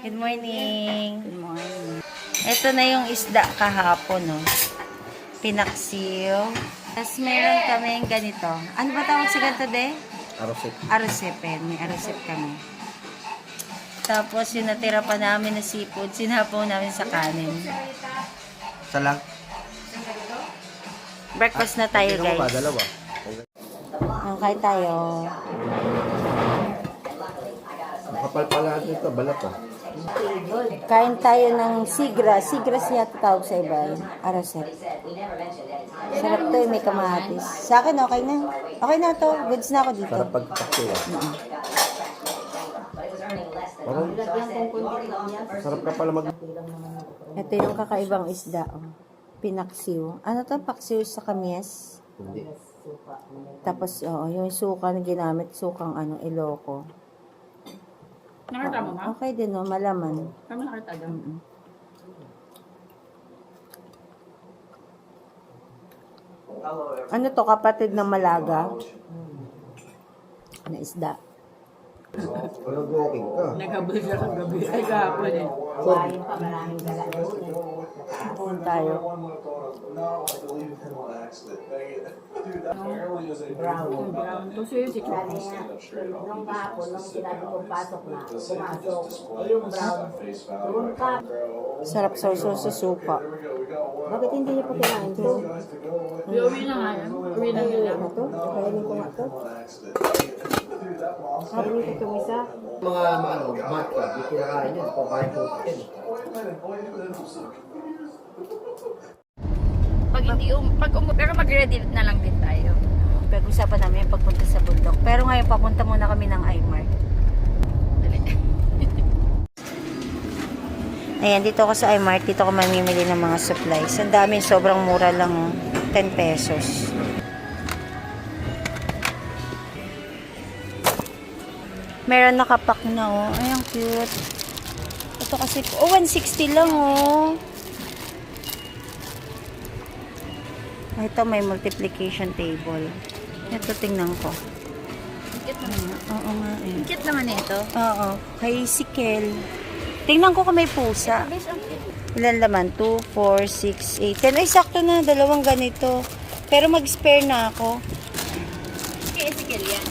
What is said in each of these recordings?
Good morning. Good morning. Ito na yung isda kahapon, no? Pinaksiw. Tapos meron kami ganito. Ano ba tawag sa ganito, de? Arosip. Arosip, eh. May arosip kami. Tapos yung natira pa namin na seafood, sinapaw namin sa kanin. Isa lang. Breakfast na tayo, Tingnan mo ba? guys. Dalawa. Kain tayo. Makapal pala dito. Balat ah. Kain tayo ng sigra. Sigra siya tawag sa iba. Arosip. Sarap to, may kamatis. Sa akin, okay na. Okay na to. Goods na ako dito. Sarap pagpakti ah. Parang sarap ka pala mag... Ito yung kakaibang isda. Oh. Pinaksiw. Ano to? Paksiw sa kamies. Hindi. Tapos, yung suka na ginamit, sukang Ilocos. Nakita mo, ma? Okay din, no? Malaman. Kami nakita doon. Ano to? Kapatid ng malaga? Na isda. Nag-walking ka. Naghabol siya kagabi. Ay, kahapon eh. Puun tayo. Brown. Gusto yun si Chong. Nung kahapon, nung sinabi ko pasok na, pumasok, yung brown, doon ka. Sarap sa suka. Bakit hindi niyo pa kinain to? Uwi na nga yan. Uwi na nila. Ano to? Kainin ko nga to. Kainin ko itong isa. Mga vodka. Di kinakain yun. Pakain po yun. Pero mag-ready na lang din tayo. Pag-usapan namin yung pagpunta sa bundok. Pero ngayon, papunta muna kami ng iMart. Ayan, dito ako sa iMart. Dito ako mamimili ng mga supplies. Ang dami, sobrang mura lang. 10 pesos. Meron nakapak na, oh. Ay, ang cute. Ito kasi, 160 lang, oh. Ito, may multiplication table. Ito, tingnan ko. Cute naman. Oo nga, eh. Cute naman ito. Oo, kay Sikel. Tingnan ko kung may pusa. Ilan laman? 2, 4, 6, 8, 10. Ay, sakto na. Dalawang ganito. Pero mag-spare na ako. Kaya Ezekiel yan.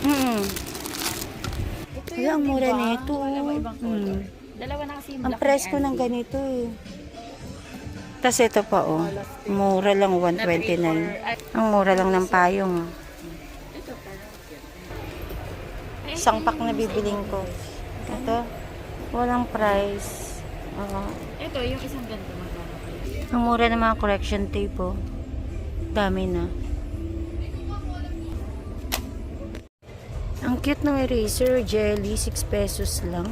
Wala, ang mura na ito. Dalawa na kasi yung Ang black presko ni ng Andy. ganito eh. Tapos ito pa oh. Mura lang, 129. Ang mura lang ng payong. Oh. Isang pack na bibiling ko. Ito, walang price. Oo. Ito, yung isang ganito. Magkano? Ang mura ng mga correction tape oh. Dami na. Ang cute ng eraser, jelly, 6 pesos lang.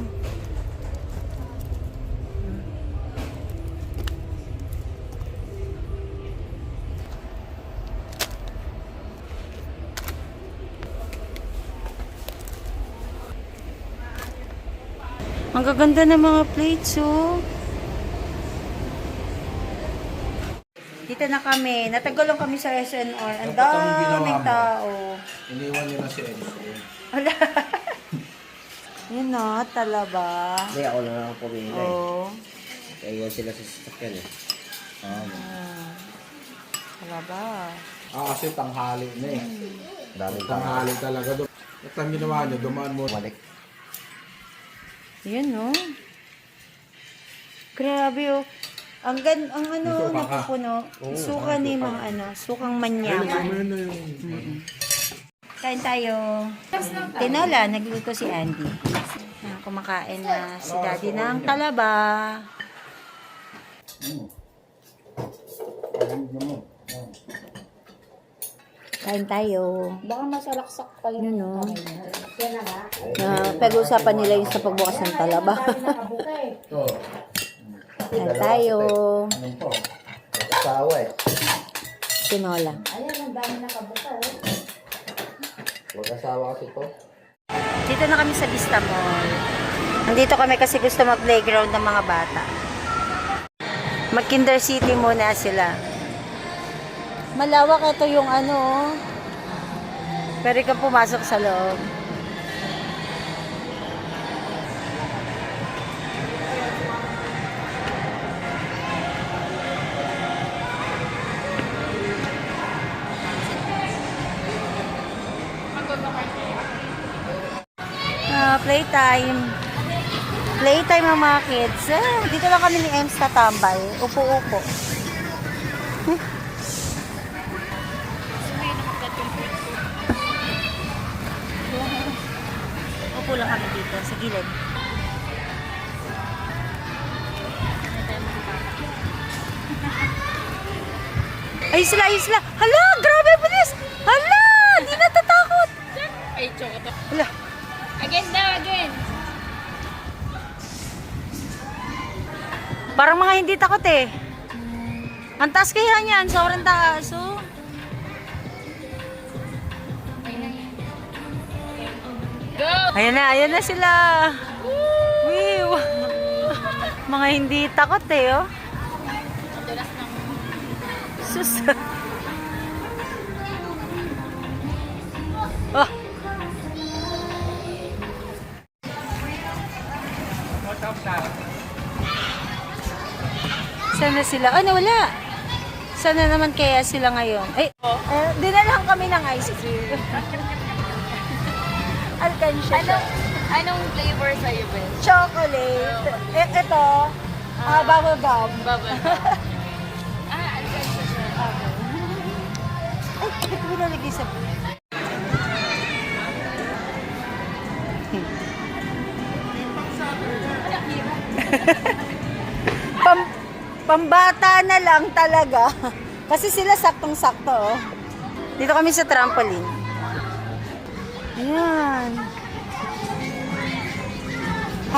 Ang gaganda ng mga plates, oh. Dito na kami. Natagulong kami sa SNR. Ang daming tao. Iniwan niyo na si Enzo. Wala. Yun na, talaba. Hindi, ako lang ang pumili. Oo. Kaya iwan sila sa sasakyan eh. Talaba. Kasi tanghali na eh. Daming Tanghali talaga doon. At ang ginawa niyo, dumaan mo. Balik. Yun, no? Grabe, oh. Ang napupuno. Suka ni mga sukang manyama. Ano yung... Kain tayo. Tinola, nagluto si Andy. Kumakain na si Daddy ng talaba. Kain tayo. Baka masalaksak pa Yun, yung no? Yan na nga. Pag-uusapan nila yung sa pagbukas ng talaba. Nakabuka eh. Kain tayo. Anong po? Asawa eh. Tinola. Ayan, ang dami nakabuka eh. Mag-asawa kasi po. Dito na kami sa Vista Mall. Nandito kami kasi gusto mag-playground ng mga bata. Mag-Kinder City muna sila. Malawak ito yung pero ikaw pumasok sa loob. Playtime. Playtime ang mga kids. Dito lang kami ni Ems tatambay. Upo-upo. Upo lang kami dito sa gilid. Ayos sila, ayos sila. Hala, grabe bilis. Hala, di natatakot. Ay, choco to. Hala. Again daw, again. Parang mga hindi takot eh. Ang taas kaya niyan, sobrang taas. Oh. Go! Ayan na sila. Woo! Mga hindi takot eh, oh. Madulas ng... Sus. Oh. Sana sila? Oh, nawala. Sana naman kaya sila ngayon. Ay, dinalahan kami ng ice cream. Alkansya siya. Anong flavor sa'yo, Ben? Chocolate. Ito, bubble gum. Bubble. Alkansya siya. Ay, bakit mo nalagay sa... Pambata na lang talaga. Kasi sila saktong-sakto, oh. Dito kami sa trampoline. Ayan.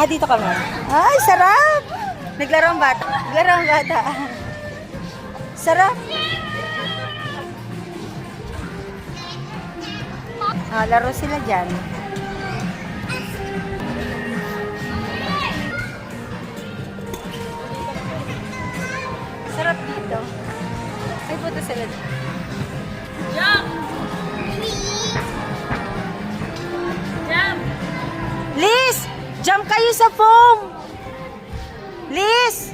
Dito kami. Ay, sarap! Naglaro ang bata. Naglaro ang bata. Sarap. Laro sila dyan. Sarap dito. Ay, punta sila dito. Jump! Jump! Liz! Jump kayo sa foam! Liz!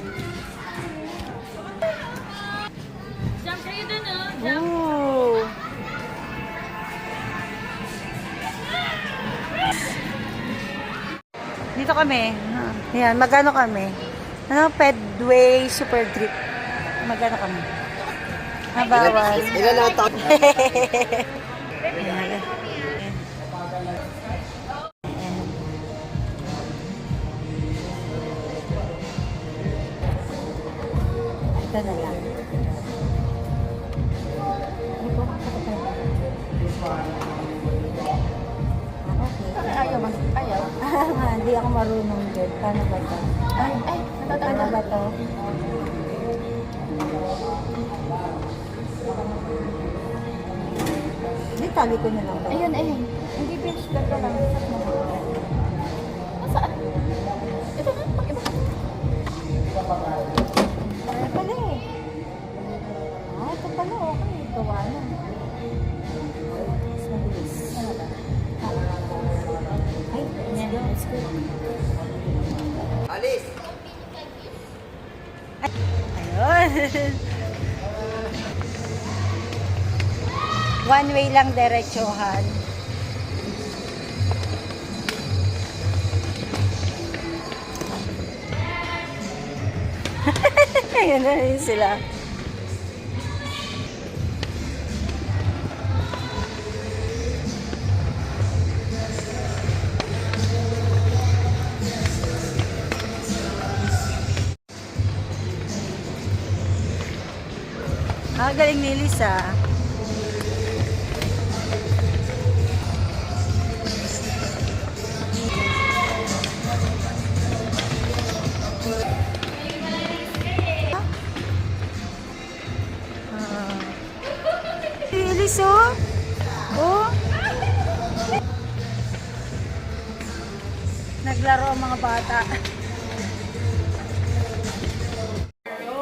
Jump kayo dun, oh. Jump. Ooh. Dito kami. Ayan, magano kami? Ano? Pedway Super Drip. Magano kami? Bawal. Ilan na ang taon? Ayan. Ito na lang. Ayaw. Hindi ako marunong din. Paano ba ito? Paano ba ito? Hindi, tali ko na lang. Ayun. Hindi pinch ka lang. Nasaan? Ito na, pag-iba. Ano pala eh? Ito pala. Okay. Gawa na. Mas mabilis. Ay, let's go. Alis! Ayun. One way lang diretsuhan. Ayun na yun sila. Galing ni Lisa. Lilis, oh. Oh. Naglaro ang mga bata.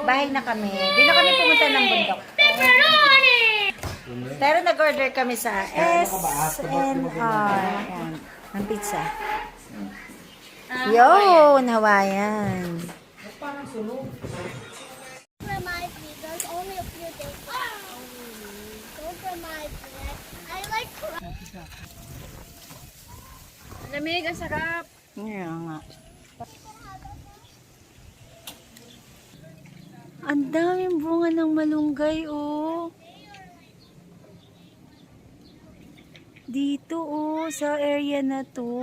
Bahay na kami. Di na kami pumunta ng bundok. Pero nag-order kami sa SNR. Ayan, ng pizza. Yun, Hawaiian. Remind me, there's only a few days left. Don't remind me. I like Lamig, ang sarap. Nga nga. Ang daming bunga ng malunggay, oh. Dito, oh, sa area na to.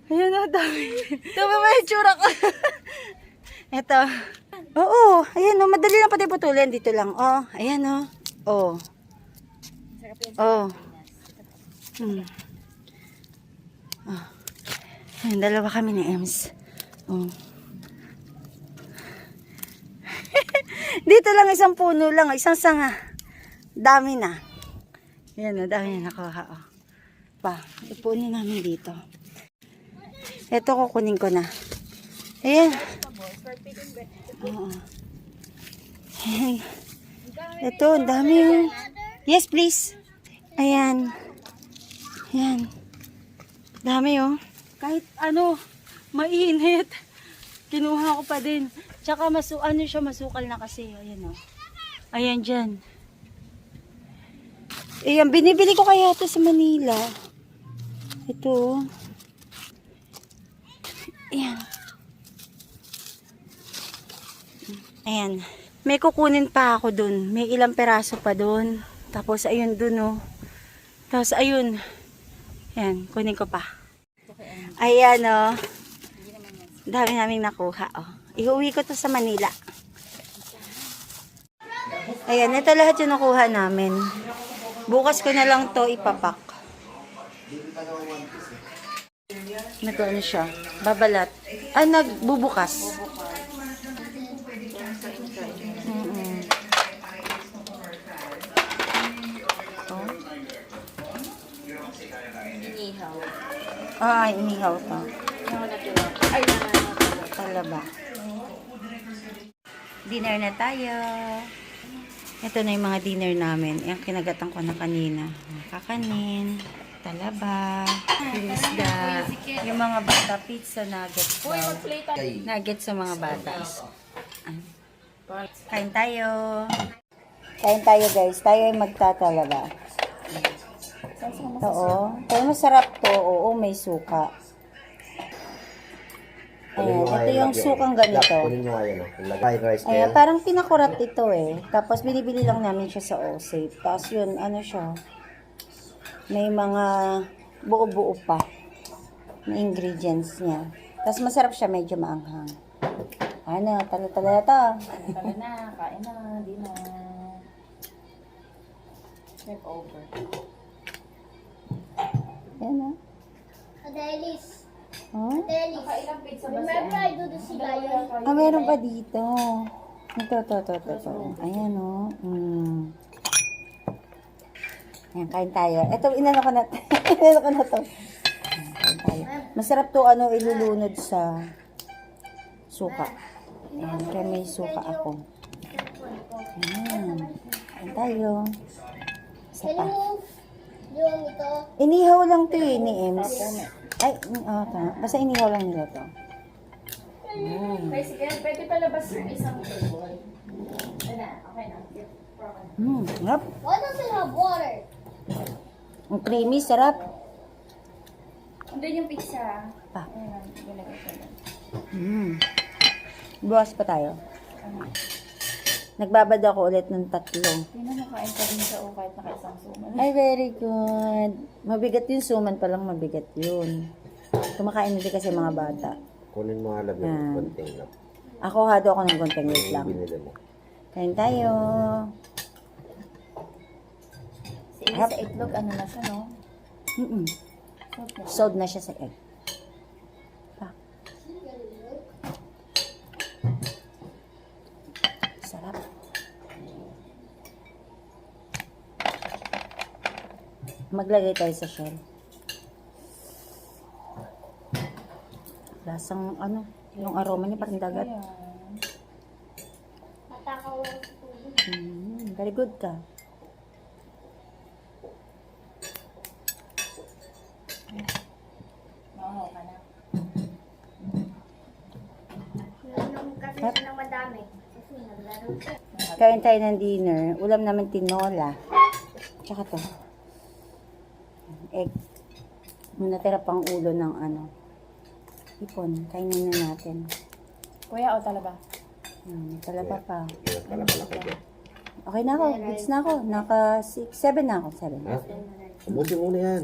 Ayan o, dami. Dami ba yung tsura ko? Ito. Oo, ayan o, madali lang pati putulin. Dito lang. Oh, ayan o. Oh. Oh. Hmm. Oh. Ayan, dalawa kami ni Ems. Oh. Dito lang isang puno lang, isang sanga. Dami na. Ayan o, dami na nakuha. Oh. Pa, ipunin namin dito. Ito kukunin ko na. Ayan. Oo. Ayan. Ito, ang dami yun. Yes, please. Ayan. Ayan. Dami oh. Kahit ano, mainit. Kinuha ko pa din. Tsaka ano siya, masukal na kasi. Ayan oh. Ayan dyan. Ayan, binibili ko kaya ito sa Manila. Ito oh. Ayan. Ayan. May kukunin pa ako dun. May ilang peraso pa dun. Tapos ayun dun oh. Tapos ayun. Ayan. Kunin ko pa. Ayan oh. Dami naming nakuha oh. Iuwi ko to sa Manila. Ayan. Ito lahat yung nakuha namin. Bukas ko na lang to ipapak. Nag-ano siya? Babalat. Ah, nagbubukas. Oh. Inihaw. Ah, inihaw to. Ay, Talaba. Dinner na tayo. Ito na yung mga dinner namin. Yung kinagatan ko na kanina. Kakanin. Talaba, isda, yung mga bata, pizza, nuggets daw. Nuggets sa mga bata. Kain tayo. Kain tayo guys. Tayo ay magtatalaba. Ito oh. Pero masarap to. Oo, may suka. Ayan, ito yung sukang ganito. Ayan, parang pinakurat ito eh. Tapos binibili lang namin siya sa Allsafe. Tapos yun, ano siya. May mga buo-buo pa na ingredients niya. Tapos masarap siya, medyo maanghang. Ano, talo-talo na to. tara na, kain na, di na. Step over. Yan na. Adelis. Oh? Adelis. Ilang pizza ba Remember I do the sigayan? Ah, meron pa dito. Ito. Ayan o. Ayan, kain tayo. Ito, inano ko na to. Inano ko na to. Ayan, kain tayo. Masarap to, ano, ilulunod sa suka. Ayan, kaya may suka ako. Ayan. Kain tayo. Isa Can pa. you move? Do you want me to? Inihaw lang to eh, ni Ems. Ay, tama. Basta inihaw lang nila to. Sige, pwede palabas yung isang table. Okay na. Sarap. Why does it have water? Ang creamy, sarap. Andun yung pizza. Pa. Ayan, ilagay ko lang. Buwas pa tayo. Nagbabad ako ulit ng 3. Tingnan mo, kain ka rin siya o kahit naka-isang suman. Ay, very good. Mabigat yung suman pa lang, mabigat yun. Kumakain na din kasi mga bata. Kunin mo alam Yan. yung konting lang. Ako, hado ako ng konting wait lang. Binili mo. Kain tayo. Si Ili sa itlog, ano na siya, no? Mm-mm. Salt na. Sold na siya sa egg. Pa. Sarap. Maglagay tayo sa shell. Lasang ano, yung aroma niya parang dagat. Ayan. Matakaw lang sa tubig. Very good ka. Oo, ka na. Nung kasi siya ng madami. Kasi naglaro siya. Kain tayo ng dinner. Ulam naman tinola. Tsaka to. Egg. May natira pang ulo ng ano. Ipon. Kainin na natin. Kuya, o talaba? Talaba pa. Kaya pala malaki dyan. Okay na ako. Goods na ako. Naka 7 na ako. 7. Ha? Abutin mo na yan.